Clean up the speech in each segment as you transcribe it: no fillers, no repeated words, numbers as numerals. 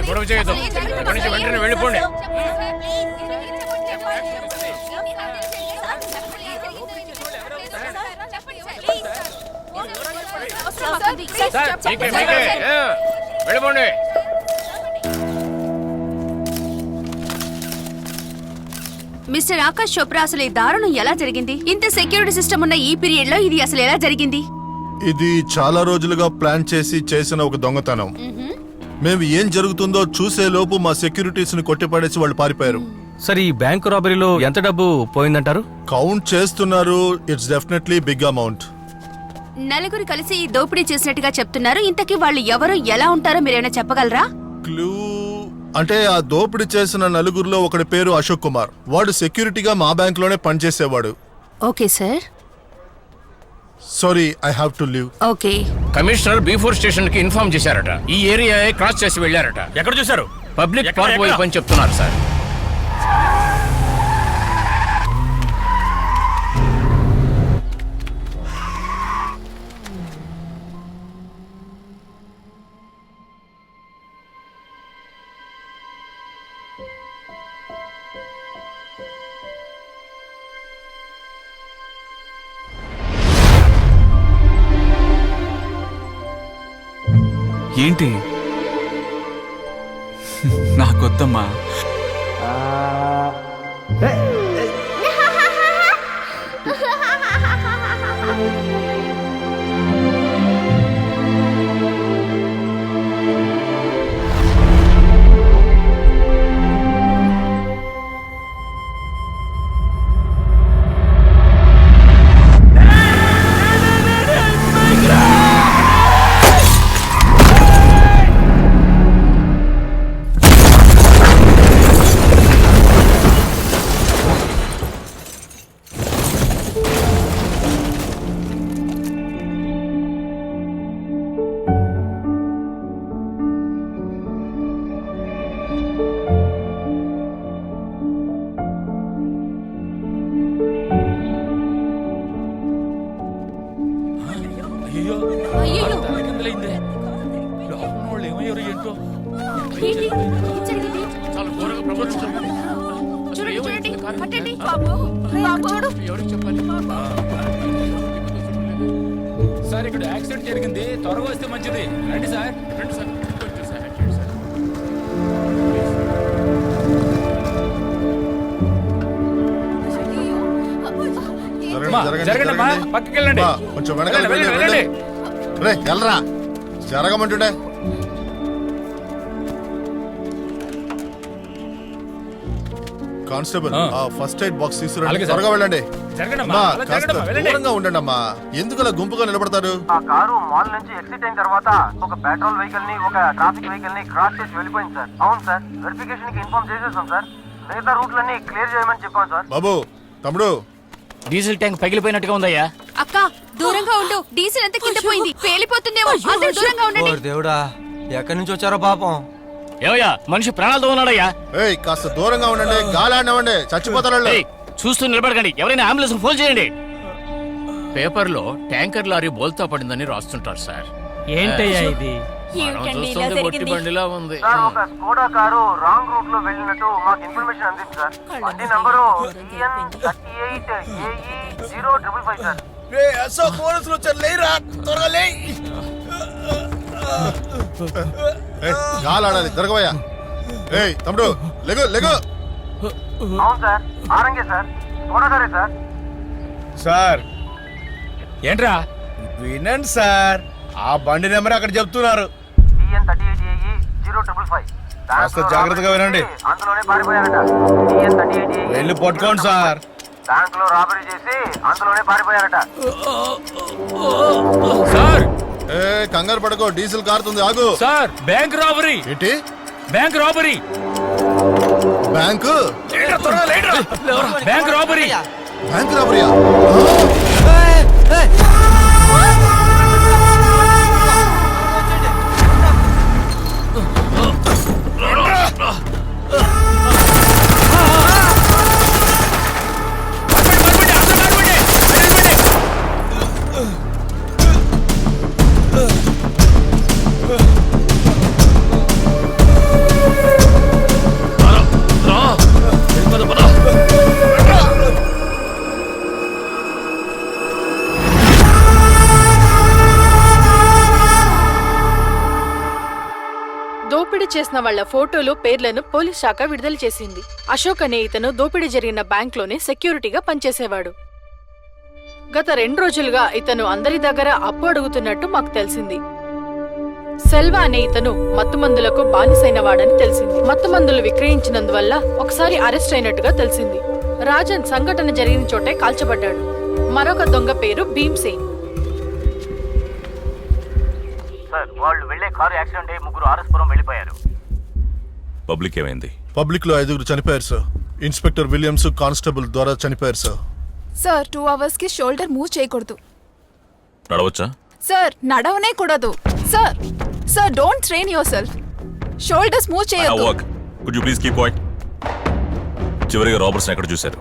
గొడవ చేయొద్దు. ఇక్కడి నుంచి వెంటనే వెళ్ళిపోండి. వెళ్ళిపోండి. మిస్టర్ ఆకాష్ చోప్రా, అసలు ఈ దారుణం ఎలా జరిగింది? ఇంత సెక్యూరిటీ సిస్టమ్ ఉన్న ఈ పీరియడ్ లో ఇది అసలు ఎలా జరిగింది? ఇది చాలా రోజులుగా ప్లాన్ చేసిన ఒక దొంగతనం. మేము ఏం జరుగుతుందో చూసే లోపు మా సెక్యూరిటీస్ ని కొట్టిపడేసి వాళ్ళు పారిపోయారు. సరే, ఈ బ్యాంకు రాబరీలో ఎంత డబ్బు పోయిందంటారు? కౌంట్ చేస్తున్నారు. It's definitely big amount. నలుగురు కలిసి ఈ దోపిడీ చేసినట్టుగా చెప్తున్నారు. ఇంతకీ వాళ్ళు ఎవరు, ఎలా ఉంటారో మీరేమైనా చెప్పగలరా? క్లూ అంటే ఆ దోపిడీ చేసిన నలుగురిలో ఒకడి పేరు అశోక్ కుమార్. వాడు సెక్యూరిటీగా మా బ్యాంక్ లోనే పనిచేసేవాడు. Okay sir. Sorry, I have to leave. Okay. Commissioner B four station కి ఇన్ఫార్మ్ చేశారట. ఈ ఏరియా క్రాస్ చేసి వెళ్లారట. ఎక్కడ చూశారు? పబ్లిక్ పార్క్ వైపు అని చెప్తున్నారు సార్. ఏంటి నాకొద్దమ్మా. సార్, ఇక్కడ యాక్సిడెంట్ జరిగింది. త్వరగా వస్తే మంచిది. రండి సార్. జరగండి, పక్కకి వెళ్ళండి. కొంచెం వెళ్ళండి. వెళ్ళరా, జరగమంటుండే. కానిస్టేబుల్, ఫస్ట్ ఎయిడ్ బాక్స్ తీసుకురండి. త్వరగా వెళ్ళండి. దూరంగా ఉండండి అమ్మా. ఎందుకు అలా గుంపుగా నిలబడతారు? ఆ కారు మాల్ నుంచి ఎగ్జిట్ అయిన తర్వాత ఒక పెట్రోల్ వెహికల్ ని, ఒక ట్రాఫిక్ వెహికల్ ని క్రాస్ చేసి వెళ్ళిపోయింది సార్. అవును సార్, వెరిఫికేషన్ కి ఇన్ఫార్మ్ చేసేసాం సార్. మిగతా రూట్లన్నీ క్లియర్ చేయమని చెప్పాం సార్. బాబు, తమ్ముడు, డీజిల్ ట్యాంక్ పగిలిపోయినట్టుగా ఉందయ్యా. అక్క, దూరంగా ఉండు. డీజిల్ అంతా కింద పోయింది. పేలిపోతుందేమో. అందరూ దూరంగా ఉండండి. దేవుడా, ఎక్కడి నుంచి వచ్చారో పాపం. ఏమయ్యా, మనిషి ప్రాణాలతో ఉన్నాడయ్యా. ఏయ్, కాస్త దూరంగా ఉండండి. గాలాడినవ్వండి, చచ్చిపోతారు. చూస్తూ నిలబడకండి. ఎవరైనా అంబులెన్స్ ఫోన్ చేయండి. పేపర్లో ట్యాంకర్ లారీ బోల్తా పడిందని రాస్తుంటారు సార్. ఏంటయ్యా ఇది? ఒట్టి బండిలా ఉంది సార్. ఒక స్కోడా కారు రాంగ్ రూట్ లో వెళ్ళినట్టు మాకు ఇన్ఫర్మేషన్ అందింది సార్. బండి నంబరు EN38AE055 సార్. గాలాడాలి, జరగవయ్యా. ఏయ్ తమ్ముడు, లెగు. అవును సార్, ఆరంగే సార్. స్కోడా కారే సార్. సార్ ఏంట్రా? వినండి సార్, ఆ బండి నెంబర్ అక్కడ చెప్తున్నారు. EN38AE055. కాస్త జాగ్రత్తగా వినండి. అందులోనే పారిపోయారట. EN38AE వెళ్ళి పట్టుకోండి సార్. బ్యాంక్ లో రాబరీ చేసి అందులోనే పారిపోయారట. సార్, ఏ కంగారు పడకో, డీజిల్ కారుతుంది, ఆగు. Sir, bank robbery. ఏంటి? Bank robbery. Bank? Bank robbery. Bank రాబరీయా? దోపిడీ చేసిన వాళ్ల ఫోటోలు పేర్లను పోలీస్ శాఖ విడుదల చేసింది. అశోక్ అనే ఇతను దోపిడీ జరిగిన బ్యాంక్లోనే సెక్యూరిటీగా పనిచేసేవాడు. గత 2 రోజులుగా ఇతను అందరి దగ్గర అప్పు అడుగుతున్నట్టు మాకు తెలిసింది. సెల్వా అనే ఇతను మత్తుమందులకు బానిసైనవాడని తెలిసింది. మత్తుమందులు విక్రయించినందువల్ల ఒకసారి అరెస్ట్ అయినట్టుగా తెలిసింది. రాజన్ సంఘటన జరిగిన చోటే కాల్చబడ్డాడు. మరొక దొంగ పేరు భీమ్సేన్. సార్ వాళ్ళు వెళ్లే కారు యాక్సిడెంట్ అయ్యి 3 ఆర్ఎస్పురం వెళ్ళిపోయారు. పబ్లిక్ ఏమైంది? పబ్లిక్ లో 5 చనిపోయారు సార్. ఇన్స్పెక్టర్ విలియమ్స్ కానిస్టేబుల్ ద్వారా చనిపోయారు సార్. సార్ 2 hours కి షోల్డర్ మూవ్ చేయకూడదు. నడవచ్చా? సార్ నడవనే కూడదు. Sir sir don't train yourself. Shoulders move చేయొద్దు. Could you please keep quiet? చివరిగా రాబర్ట్స్ ఎక్కడ చూశారు?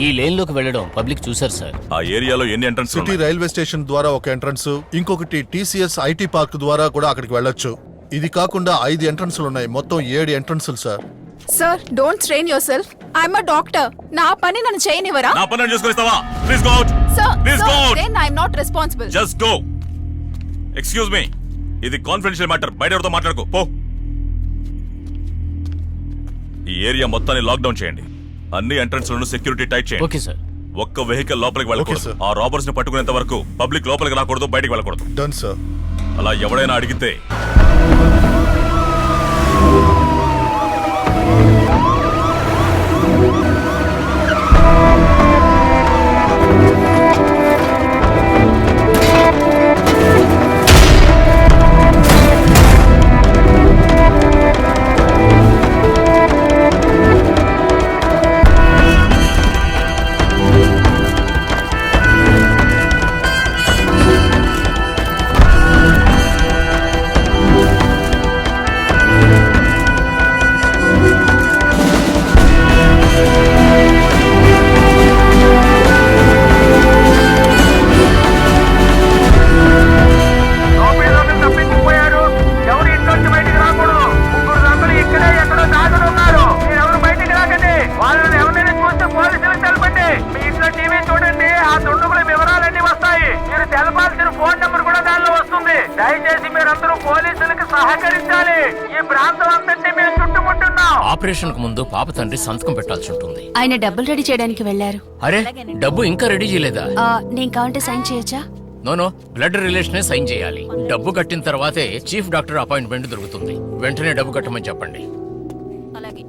ఈ లేన్ లోకి వెళ్ళడం పబ్లిక్ చూశారు సార్. ఆ ఏరియాలో ఎన్ని ఎంట్రన్స్? సిటీ రైల్వే స్టేషన్ ద్వారా ఒక ఎంట్రన్స్, ఇంకొకటి TCS IT పార్క్ ద్వారా కూడా అక్కడికి వెళ్ళొచ్చు. ఇది కాకుండా 5 ఎంట్రన్స్లు ఉన్నాయి. మొత్తం 7 ఎంట్రన్స్లు sir. Sir don't train yourself. I'm a doctor. నా పని నన్ను చేయనివరా? నా పని చేసుకొస్తావా? Please go out. Sir please go out. Then I'm not responsible. Just go. Excuse me, ఇది కాన్ఫిడెన్షియల్ మ్యాటర్. బయట ఎవరితో మాట్లాడుకో పో. ఈ ఏరియా మొత్తాన్ని లాక్డౌన్ చేయండి. అన్ని ఎంట్రన్స్లను సెక్యూరిటీ టైట్ చేయండి. Okay sir. ఒక్క వెహికల్ లోపలికి వెళ్ళకూడదు. Okay, sir. ఆ రాబర్స్ ని పట్టుకునేంత వరకు పబ్లిక్ లోపలికి రాకూడదు, బయటికి వెళ్ళకూడదు. Done sir. అలా ఎవడైనా అడిగితే దోపిడీలోకి తప్పించుకుపోయారు. ఎవరు ఇంట్లోంచి బయటికి రాకూడదు. 3 దొంగలు ఇక్కడే ఎక్కడో దాగుని ఉన్నారు. మీరెవరు బయటికి రాకండి. వాళ్ళని ఎవరిని చూస్తే పోలీసులకు తెలపండి. మీ ఇంట్లో టీవీ చూడండి. ఆ దుండగుల వివరాలన్నీ వస్తాయి. మీరు తెలపాల్సిన ఫోన్ నెంబర్ కూడా దానిలో వస్తుంది. దయచేసి మీరందరూ పోలీసులకు సహకరించాలి. ఈ ప్రాంతం అంతటి మేము చుట్టుముట్టున్నాం. ఆపరేషన్ కు ముందు పాప తండ్రి సంతకం పెట్టాల్సి ఉంటుంది. ఆయన డబ్బులు రెడీ చేయడానికి వెళ్లారు. అరే, డబ్బు ఇంకా రెడీ చేయలేదా? నేను కావాలంటే సైన్ చేయొచ్చా? నో, బ్లడ్ రిలేషనే సైన్ చేయాలి. డబ్బు కట్టిన తర్వాతే చీఫ్ డాక్టర్ అపాయింట్మెంట్ దొరుకుతుంది. వెంటనే డబ్బు కట్టమని చెప్పండి. అలాగే.